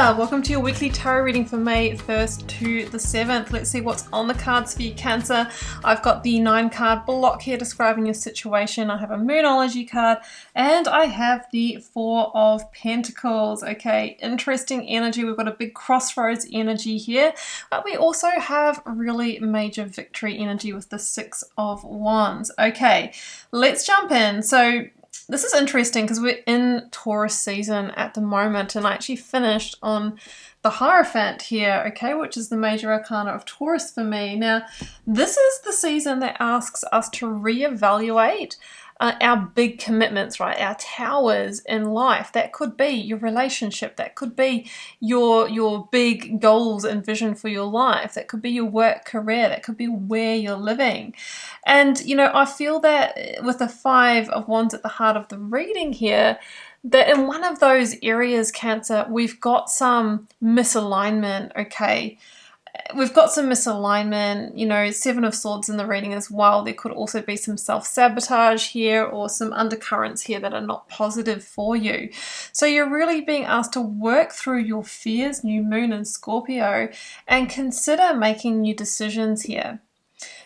Cancer, welcome to your weekly tarot reading for May 1st to the 7th. Let's see what's on the cards for you, Cancer. I've got the 9 card block here describing your situation. I have a Moonology card and I have the 4 of Pentacles. Okay, interesting energy. We've got a big crossroads energy here, but we also have really major victory energy with the 6 of Wands. Okay, let's jump in. So this is interesting because we're in Taurus season at the moment, and I actually finished on the Hierophant here, okay, which is the major arcana of Taurus for me. Now, this is the season that asks us to reevaluate our big commitments, right? Our towers in life. That could be your relationship. That could be your big goals and vision for your life. That could be your work career. That could be where you're living. And, you know, I feel that with the 5 of Wands at the heart of the reading here, that in one of those areas, Cancer, we've got some misalignment, okay? We've got some misalignment, you know, 7 of Swords in the reading as well. There could also be some self-sabotage here or some undercurrents here that are not positive for you. So you're really being asked to work through your fears, new moon in Scorpio, and consider making new decisions here.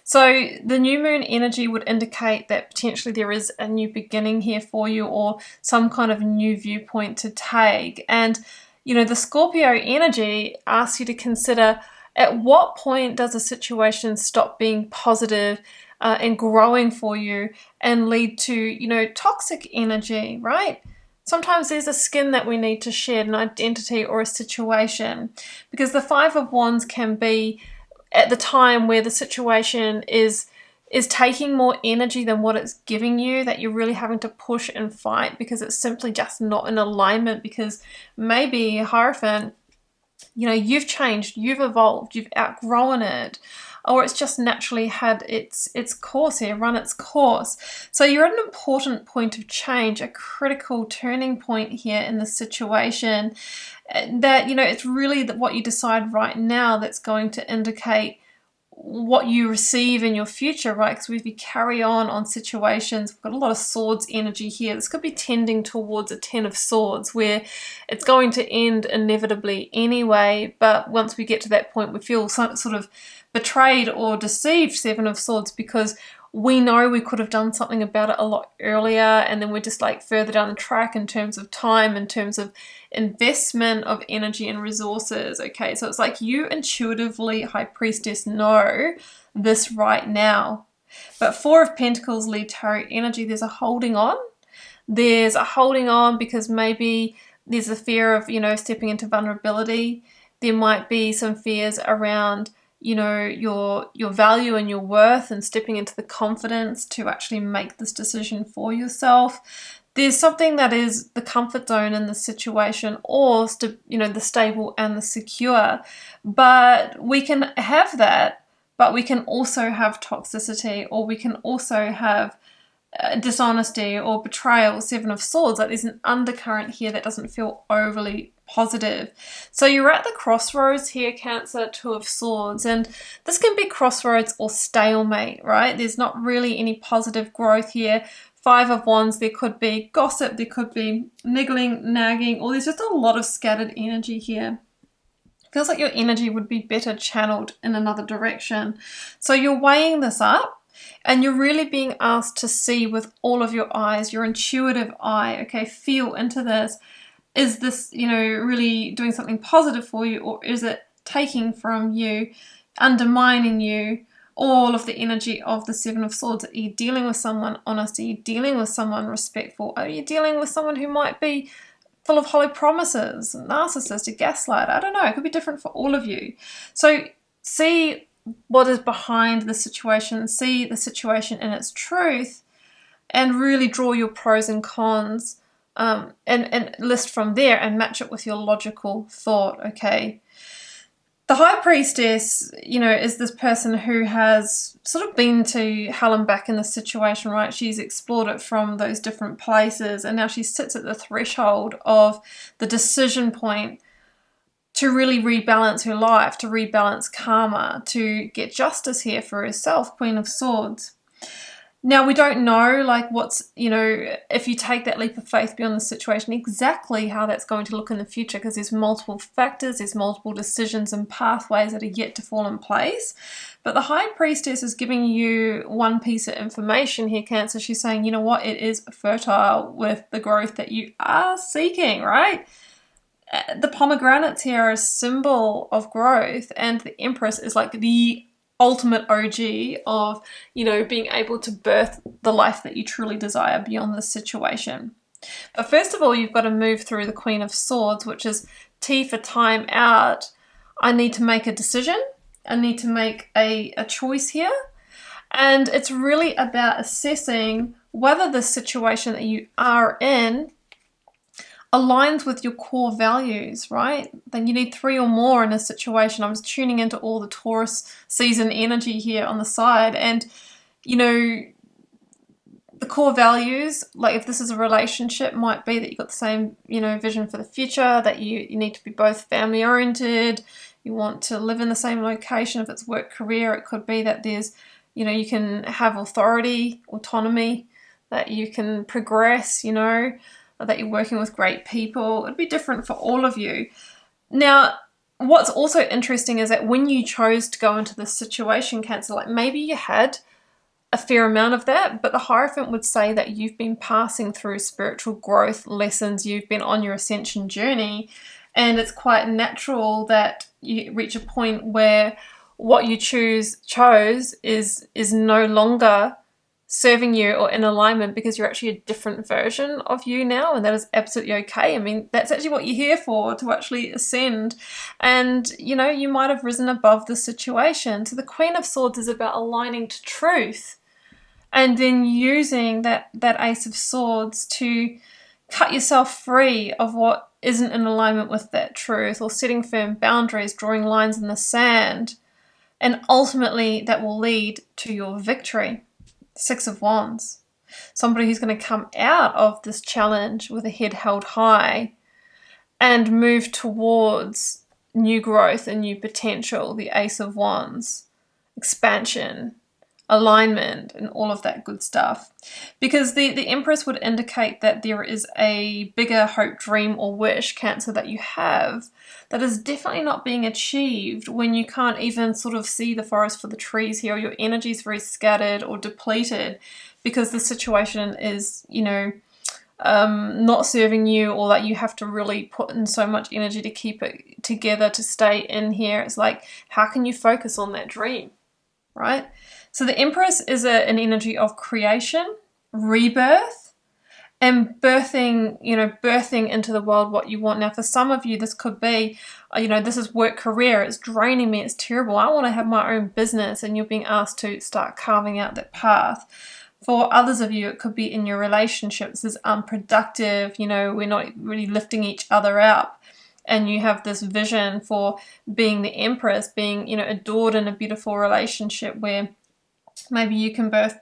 So the new moon energy would indicate that potentially there is a new beginning here for you or some kind of new viewpoint to take. And, you know, the Scorpio energy asks you to consider at what point does a situation stop being positive and growing for you and lead to, you know, toxic energy, right? Sometimes there's a skin that we need to shed, an identity or a situation, because the 5 of Wands can be at the time where the situation is taking more energy than what it's giving you, that you're really having to push and fight because it's simply just not in alignment, because maybe Hierophant, you know, you've changed, you've evolved, you've outgrown it, or it's just naturally had its course here, run its course. So you're at an important point of change, a critical turning point here in the situation that, you know, it's really what you decide right now that's going to indicate what you receive in your future, right? Because if you carry on situations, we've got a lot of Swords energy here. This could be tending towards a 10 of Swords where it's going to end inevitably anyway, but once we get to that point, we feel sort of betrayed or deceived, 7 of Swords, because we know we could have done something about it a lot earlier, and then we're just like further down the track in terms of time, in terms of investment of energy and resources, okay? So it's like you intuitively, High Priestess, know this right now. But 4 of Pentacles lead tarot energy, there's a holding on. There's a holding on because maybe there's a fear of, you know, stepping into vulnerability. There might be some fears around, you know, your value and your worth and stepping into the confidence to actually make this decision for yourself. There's something that is the comfort zone in the situation, or, you know, the stable and the secure. But we can have that, but we can also have toxicity, or we can also have dishonesty or betrayal, 7 of Swords. Like there's an undercurrent here that doesn't feel overly positive. So you're at the crossroads here, Cancer, 2 of Swords, and this can be crossroads or stalemate, right? There's not really any positive growth here. 5 of Wands, there could be gossip, there could be niggling, nagging, or there's just a lot of scattered energy here. Feels like your energy would be better channeled in another direction. So you're weighing this up, and you're really being asked to see with all of your eyes, your intuitive eye, okay? Feel into this. Is this, you know, really doing something positive for you, or is it taking from you, undermining you? All of the energy of the 7 of Swords. Are you dealing with someone honest? Are you dealing with someone respectful? Are you dealing with someone who might be full of hollow promises, narcissist, a gaslight? I don't know. It could be different for all of you. So see what is behind the situation, see the situation in its truth, and really draw your pros and cons and list from there and match it with your logical thought, okay? The High Priestess, you know, is this person who has sort of been to hell and back in this situation, right? She's explored it from those different places, and now she sits at the threshold of the decision point to really rebalance her life, to rebalance karma, to get justice here for herself, Queen of Swords. Now, we don't know, like, what's, you know, if you take that leap of faith beyond the situation, exactly how that's going to look in the future, because there's multiple factors, there's multiple decisions and pathways that are yet to fall in place. But the High Priestess is giving you one piece of information here, Cancer. She's saying, you know what, it is fertile with the growth that you are seeking, right? The pomegranates here are a symbol of growth, and the Empress is like the ultimate OG of, you know, being able to birth the life that you truly desire beyond this situation. But first of all, you've got to move through the Queen of Swords, which is T for time out. I need to make a decision. I need to make a choice here. And it's really about assessing whether the situation that you are in aligns with your core values, right? Then you need 3 or more in a situation. I was tuning into all the Taurus season energy here on the side, and, you know, the core values, like if this is a relationship, might be that you've got the same, you know, vision for the future, that you need to be both family oriented, you want to live in the same location. If it's work, career, it could be that there's, you know, you can have authority, autonomy, that you can progress, you know, that you're working with great people. It'd be different for all of you. Now, what's also interesting is that when you chose to go into this situation, Cancer, like maybe you had a fair amount of that, but the Hierophant would say that you've been passing through spiritual growth lessons, you've been on your ascension journey, and it's quite natural that you reach a point where what you chose is no longer serving you or in alignment, because you're actually a different version of you now, and that is absolutely okay. I mean, that's actually what you're here for, to actually ascend. And, you know, you might have risen above the situation. So the Queen of Swords is about aligning to truth, and then using that Ace of Swords to cut yourself free of what isn't in alignment with that truth, or setting firm boundaries, drawing lines in the sand. And ultimately that will lead to your victory. 6 of Wands. Somebody who's going to come out of this challenge with a head held high and move towards new growth and new potential. The Ace of Wands. Expansion, alignment, and all of that good stuff. Because the Empress would indicate that there is a bigger hope, dream, or wish, Cancer, that you have that is definitely not being achieved when you can't even sort of see the forest for the trees here, or your energy is very scattered or depleted because the situation is, you know, not serving you, or that you have to really put in so much energy to keep it together, to stay in here. It's like, how can you focus on that dream, right? So the Empress is an energy of creation, rebirth, and birthing, you know, birthing into the world what you want. Now, for some of you, this could be, you know, this is work, career, it's draining me, it's terrible, I want to have my own business, and you're being asked to start carving out that path. For others of you, it could be in your relationships. This is unproductive, you know, we're not really lifting each other up. And you have this vision for being the Empress, being, you know, adored in a beautiful relationship where maybe you can birth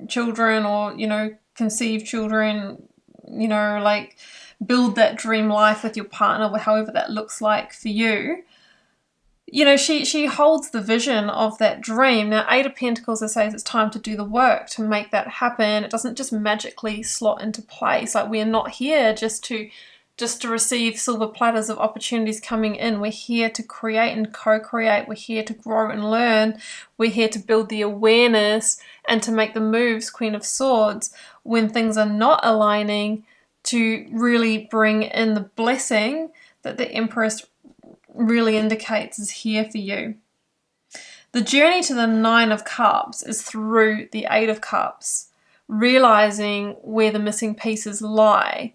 children, or, you know, conceive children, you know, like build that dream life with your partner, however that looks like for you. You know, she holds the vision of that dream. Now, 8 of Pentacles, it says it's time to do the work to make that happen. It doesn't just magically slot into place. Like, we're not here just to receive silver platters of opportunities coming in. We're here to create and co-create. We're here to grow and learn. We're here to build the awareness and to make the moves, Queen of Swords, when things are not aligning, to really bring in the blessing that the Empress really indicates is here for you. The journey to the 9 of Cups is through the 8 of Cups, realizing where the missing pieces lie,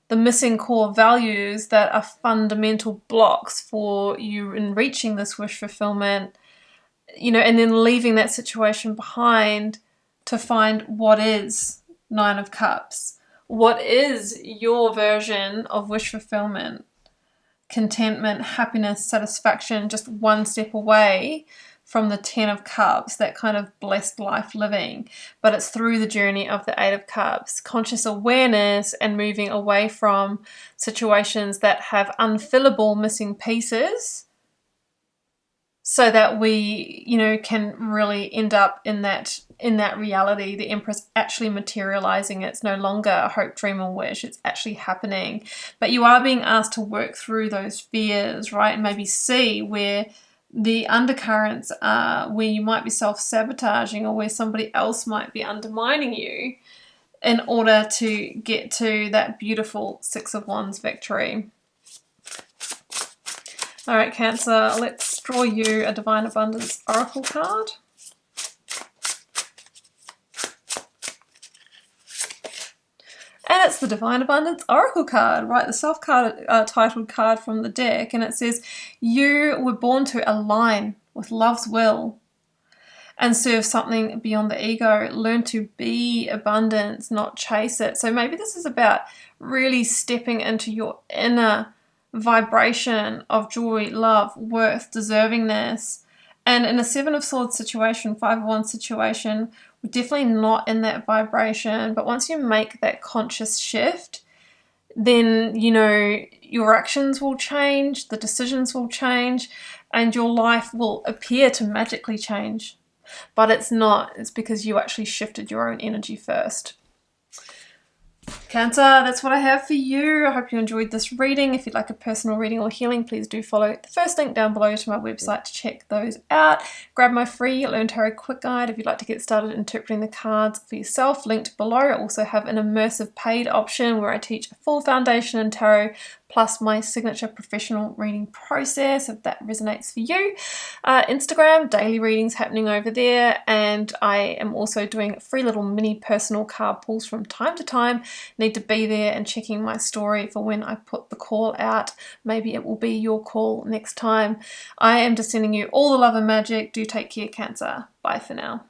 the missing core values that are fundamental blocks for you in reaching this wish fulfillment, you know, and then leaving that situation behind to find what is 9 of Cups. What is your version of wish fulfillment? Contentment, happiness, satisfaction, just one step away from the 10 of Cups, that kind of blessed life living. But it's through the journey of the 8 of Cups, conscious awareness and moving away from situations that have unfillable missing pieces, so that we, you know, can really end up in that reality. The Empress actually materializing. It's no longer a hope, dream, or wish. It's actually happening. But you are being asked to work through those fears, right? And maybe see where the undercurrents are, where you might be self-sabotaging, or where somebody else might be undermining you, in order to get to that beautiful Six of Wands victory. All right, Cancer, let's draw you a Divine Abundance Oracle card. And it's the Divine Abundance Oracle card, right? The self-titled card from the deck. And it says, you were born to align with love's will and serve something beyond the ego. Learn to be abundance, not chase it. So maybe this is about really stepping into your inner vibration of joy, love, worth, deservingness. And in a Seven of Swords situation, Five of Wands situation, we're definitely not in that vibration. But once you make that conscious shift, then, you know, your actions will change, the decisions will change, and your life will appear to magically change. But it's not. It's because you actually shifted your own energy first. Cancer, that's what I have for you. I hope you enjoyed this reading. If you'd like a personal reading or healing, please do follow the first link down below to my website to check those out. Grab my free Learn Tarot Quick Guide if you'd like to get started interpreting the cards for yourself, linked below. I also have an immersive paid option where I teach a full foundation in tarot, plus my signature professional reading process, if that resonates for you. Instagram, daily readings happening over there, and I am also doing free little mini personal card pulls from time to time. Need to be there and checking my story for when I put the call out. Maybe it will be your call next time. I am just sending you all the love and magic. Do take care, Cancer. Bye for now.